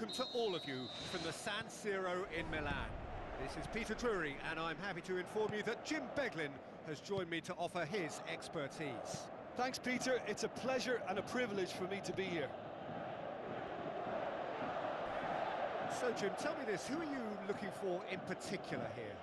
welcome to all of you from the San Siro in Milan. This is Peter Drury, and I'm happy to inform you that Jim Beglin has joined me to offer his expertise. Thanks, Peter. It's a pleasure and a privilege for me to be here. So, Jim, tell me this, who are you looking for in particular here?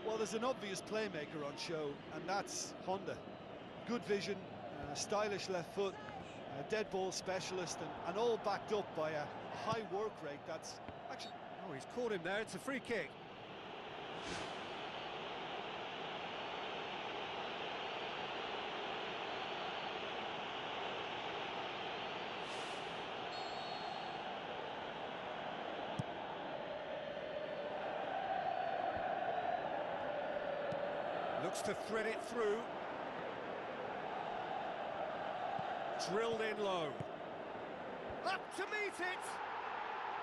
Well, there's an obvious playmaker on show, and that's Honda. Good vision, stylish left foot, a dead ball specialist, and all backed up by a high work rate that's actually... Oh, he's caught him there, it's a free kick. Looks to thread it through. Drilled in low. Up to meet it!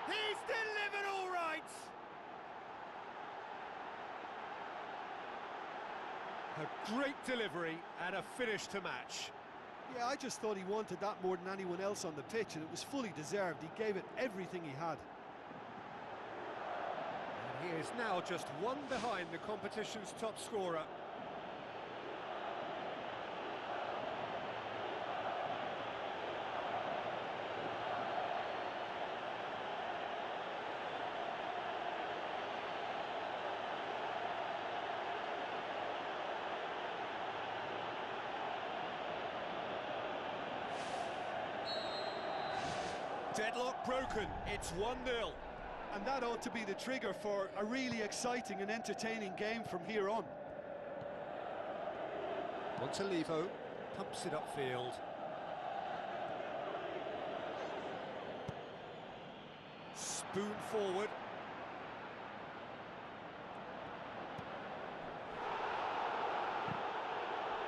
He's delivered all right! A great delivery and a finish to match. Yeah, I just thought he wanted that more than anyone else on the pitch, and it was fully deserved. He gave it everything he had. And he is now just one behind the competition's top scorer. Deadlock broken, it's 1-0. And that ought to be the trigger for a really exciting and entertaining game from here on. Montalivo pumps it upfield. Spoon forward.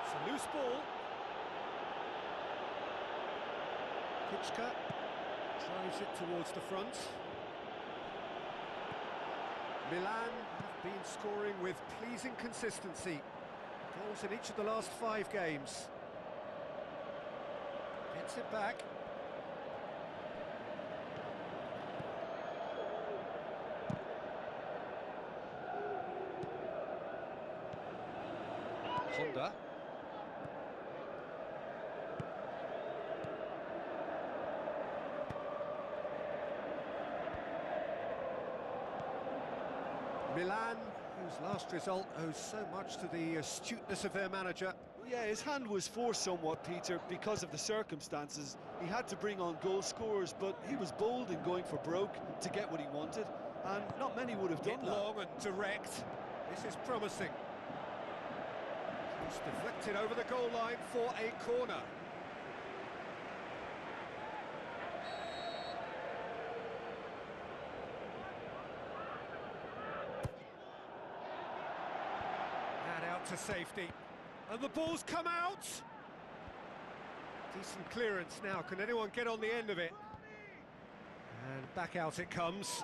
It's a loose ball. Kuczka drives it towards the front. Milan have been scoring with pleasing consistency. Goals in each of the last 5 games. Gets it back. Honda. Milan, whose last result owes so much to the astuteness of their manager. Yeah, his hand was forced somewhat, Peter, because of the circumstances. He had to bring on goal scorers, but he was bold in going for broke to get what he wanted, and not many would have done that. Long and direct. This is promising. It's deflected over the goal line for a corner. Out to safety, and the ball's come out. Decent clearance now. Can anyone get on the end of it? And back out it comes.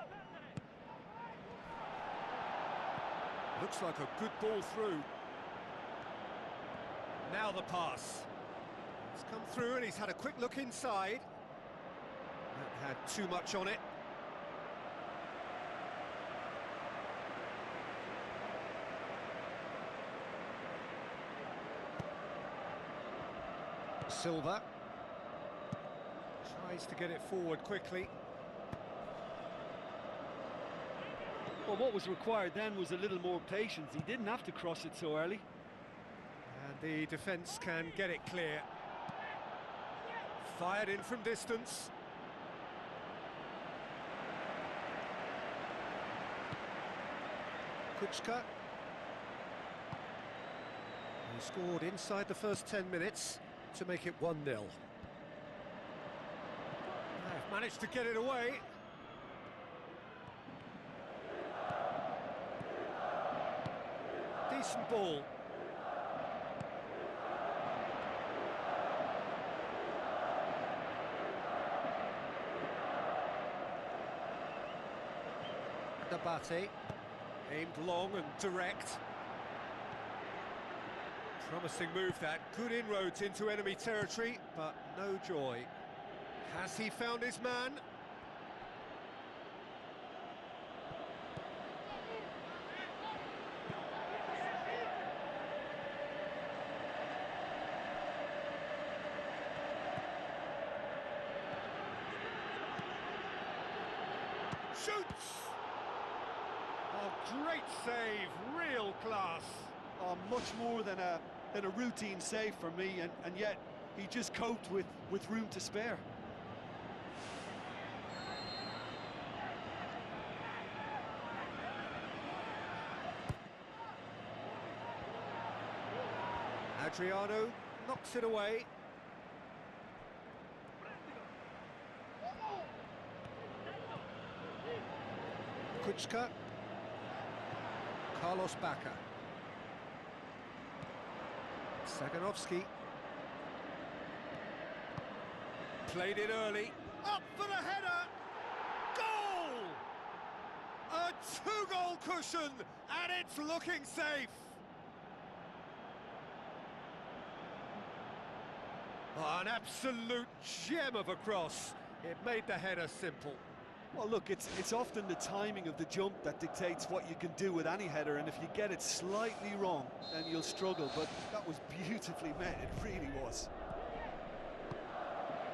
Looks like a good ball through. Now the pass. It's come through and he's had a quick look inside. That had too much on it. Silva tries to get it forward quickly. Well, what was required then was a little more patience. He didn't have to cross it so early. And the defence can get it clear. Fired in from distance. Kuczka. He scored inside the first 10 minutes. To make it 1-0. They've managed to get it away. Decent ball. Abate, aimed long and direct. Promising move that, good inroads into enemy territory, but no joy. Has he found his man? Shoots! Oh, great save, real class. Oh, much more than a routine save for me, and yet he just coped with room to spare. Adriano knocks it away. Kuczka. Carlos Bacca. Saganovsky. Played it early. Up for the header! Goal! A two-goal cushion, and it's looking safe. Oh, an absolute gem of a cross. It made the header simple. Well, look, it's often the timing of the jump that dictates what you can do with any header, and if you get it slightly wrong, then you'll struggle, but that was beautifully met, it really was.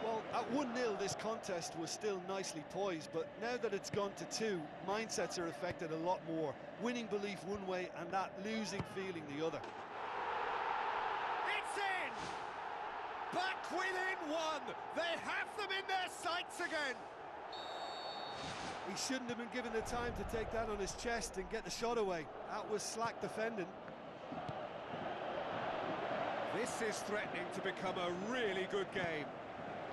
Well, at 1-0, this contest was still nicely poised, but now that it's gone to 2, mindsets are affected a lot more. Winning belief one way, and that losing feeling the other. It's in! Back within one! They have them in their sights again! He shouldn't have been given the time to take that on his chest and get the shot away. That was slack defending. This is threatening to become a really good game.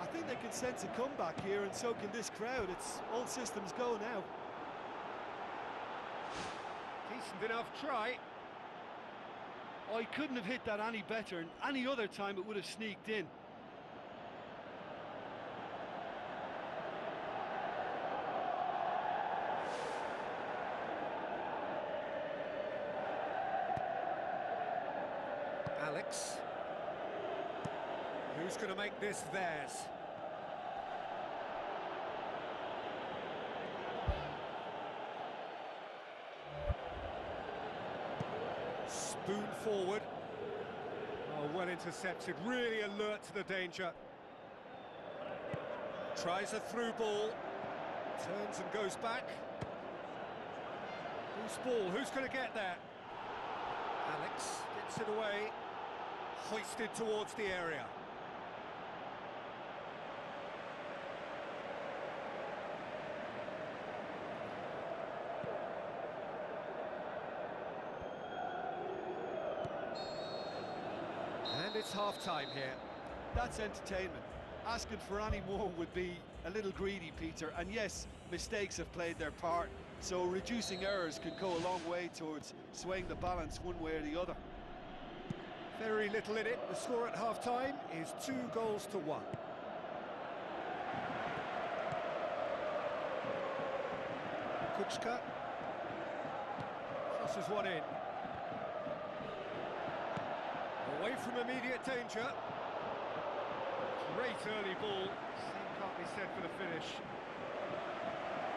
I think they can sense a comeback here, and so can this crowd. It's all systems go now. Decent enough try. Oh, he couldn't have hit that any better, and any other time it would have sneaked in. Alex. Who's going to make this theirs? Spoon forward. Oh, well intercepted, really alert to the danger. Tries a through ball. Turns and goes back. Loose ball, who's going to get there? Alex gets it away. Hoisted towards the area. And it's half-time here. That's entertainment. Asking for any more would be a little greedy, Peter. And yes, mistakes have played their part, so reducing errors can go a long way towards swaying the balance one way or the other. Very little in it. The score at half-time is 2-1. Kuczka crosses one in. Away from immediate danger. Great early ball. Same can't be said for the finish.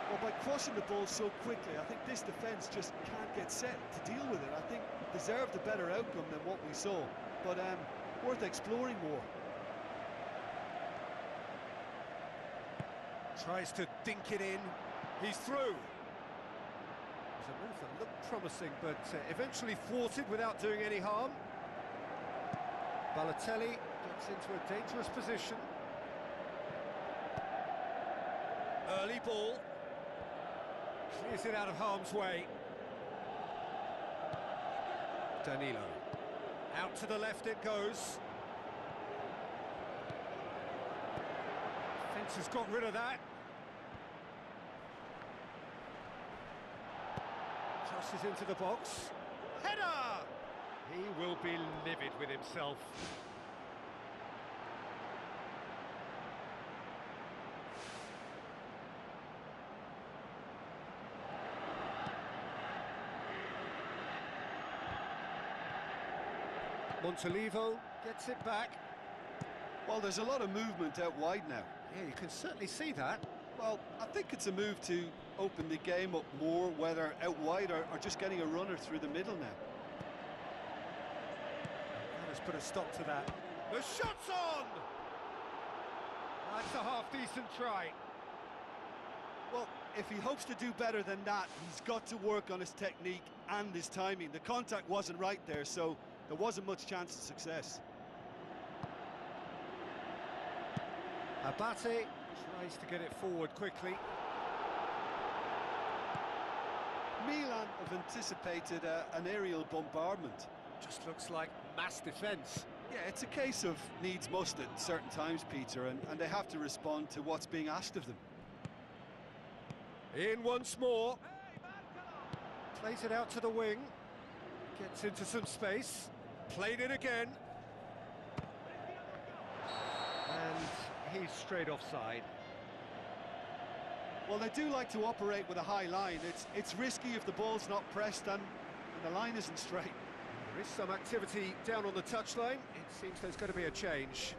Well, by crossing the ball so quickly, I think this defence just can't get set to deal with it. I think deserved a better outcome than what we saw, but worth exploring more. Tries to dink it in. He's through. It was a move that looked promising, but eventually thwarted without doing any harm. Balotelli gets into a dangerous position. Early ball. Clears it out of harm's way. Danilo. Out to the left it goes. Defence has got rid of that. Crosses into the box. Header! He will be livid with himself. Montolivo gets it back. Well, there's a lot of movement out wide now. Yeah, you can certainly see that. Well, I think it's a move to open the game up more, whether out wide or just getting a runner through the middle now. That has put a stop to that. The shot's on! That's a half-decent try. Well, if he hopes to do better than that, he's got to work on his technique and his timing. The contact wasn't right there, so there wasn't much chance of success. Abate tries to get it forward quickly. Milan have anticipated an aerial bombardment. Just looks like mass defence. Yeah, it's a case of needs must at certain times, Peter, and they have to respond to what's being asked of them. In once more. Plays it out to the wing. Gets into some space. Played it again. And he's straight offside. Well, they do like to operate with a high line. It's risky if the ball's not pressed and the line isn't straight. There is some activity down on the touchline. It seems there's going to be a change.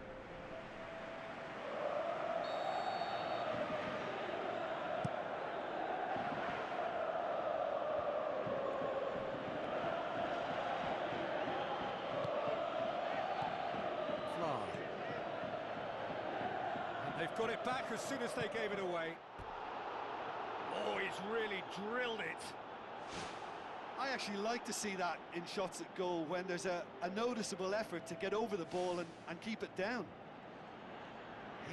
Fly. And they've got it back as soon as they gave it away. Oh, he's really drilled it. I actually like to see that in shots at goal when there's a noticeable effort to get over the ball and keep it down.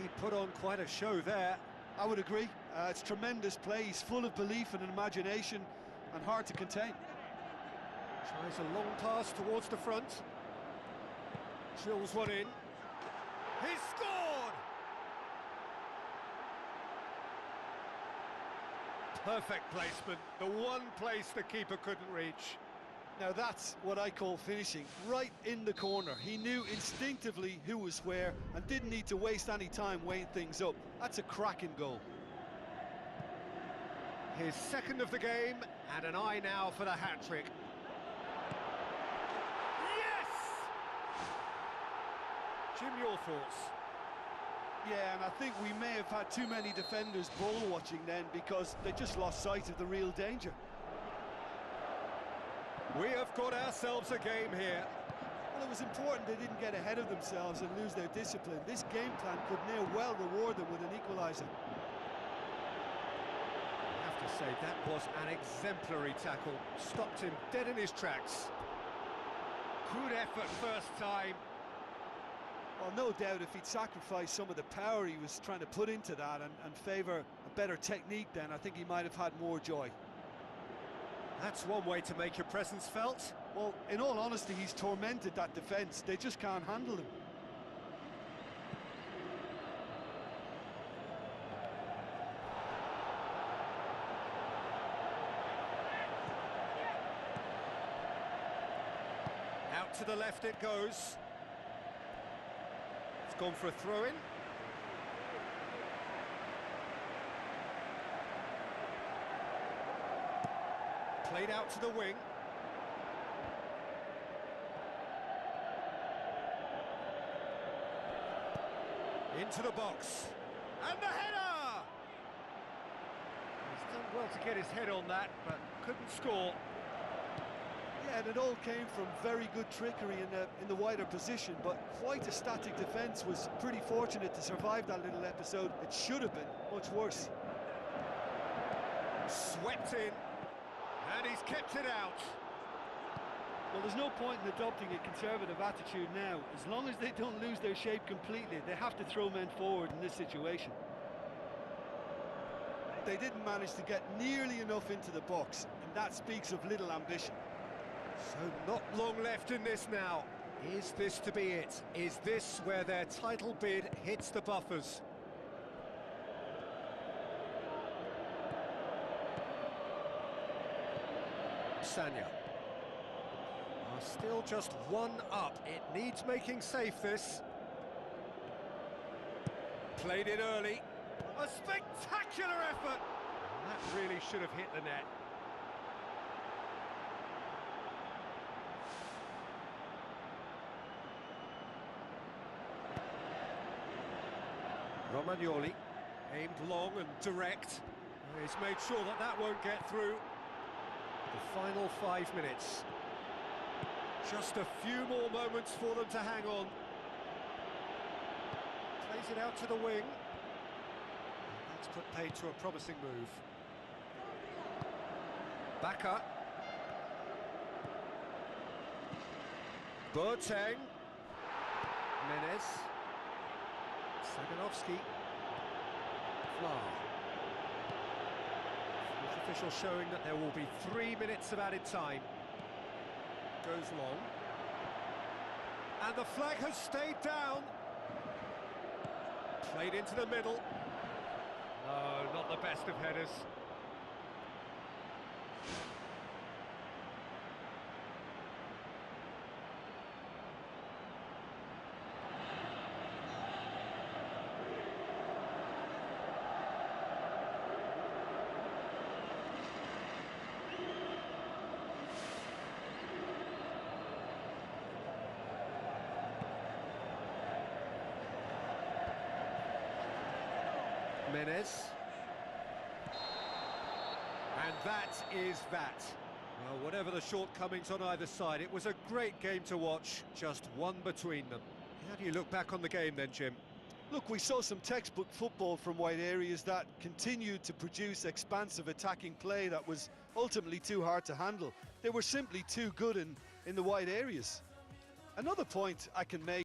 He put on quite a show there. I would agree. It's tremendous play. He's full of belief and imagination and hard to contain. Tries a long pass towards the front. Drills one in. He's scored! Perfect placement, the one place the keeper couldn't reach. Now that's what I call finishing, right in the corner. He knew instinctively who was where and didn't need to waste any time weighing things up. That's a cracking goal. His second of the game, and an eye now for the hat-trick. Yes! Jim, your thoughts? Yeah, and I think we may have had too many defenders ball watching then because they just lost sight of the real danger. We have got ourselves a game here. Well, it was important they didn't get ahead of themselves and lose their discipline. This game plan could now well reward them with an equaliser. I have to say, that was an exemplary tackle. Stopped him dead in his tracks. Good effort first time. Well, no doubt if he'd sacrificed some of the power he was trying to put into that and favour a better technique, then I think he might have had more joy. That's one way to make your presence felt. Well, in all honesty, he's tormented that defence. They just can't handle him. Out to the left it goes. It's gone for a throw-in. Played out to the wing. Into the box. And the header! He's done well to get his head on that, but couldn't score. Yeah, and it all came from very good trickery in the wider position, but quite a static defence. Was pretty fortunate to survive that little episode. It should have been much worse. Swept in. And he's kept it out. Well, there's no point in adopting a conservative attitude now. As long as they don't lose their shape completely, they have to throw men forward in this situation. They didn't manage to get nearly enough into the box, and that speaks of little ambition. So not long left in this now. Is this to be it? Is this where their title bid hits the buffers? Sanya are still just one up. It needs making safe, this. Played it early. A spectacular effort! That really should have hit the net. Romagnoli aimed long and direct. He's made sure that that won't get through. The final 5 minutes. Just a few more moments for them to hang on. Plays it out to the wing. That's put paid to a promising move. Baka. Boateng. Menez. Saganovsky. Fla. The official showing that there will be 3 minutes of added time. Goes long. And the flag has stayed down. Played into the middle. No, not the best of headers. Menez. And that is that. Well, whatever the shortcomings on either side, it was a great game to watch, just one between them. How do you look back on the game then, Jim? Look, we saw some textbook football from wide areas that continued to produce expansive attacking play that was ultimately too hard to handle. They were simply too good in the wide areas. Another point I can make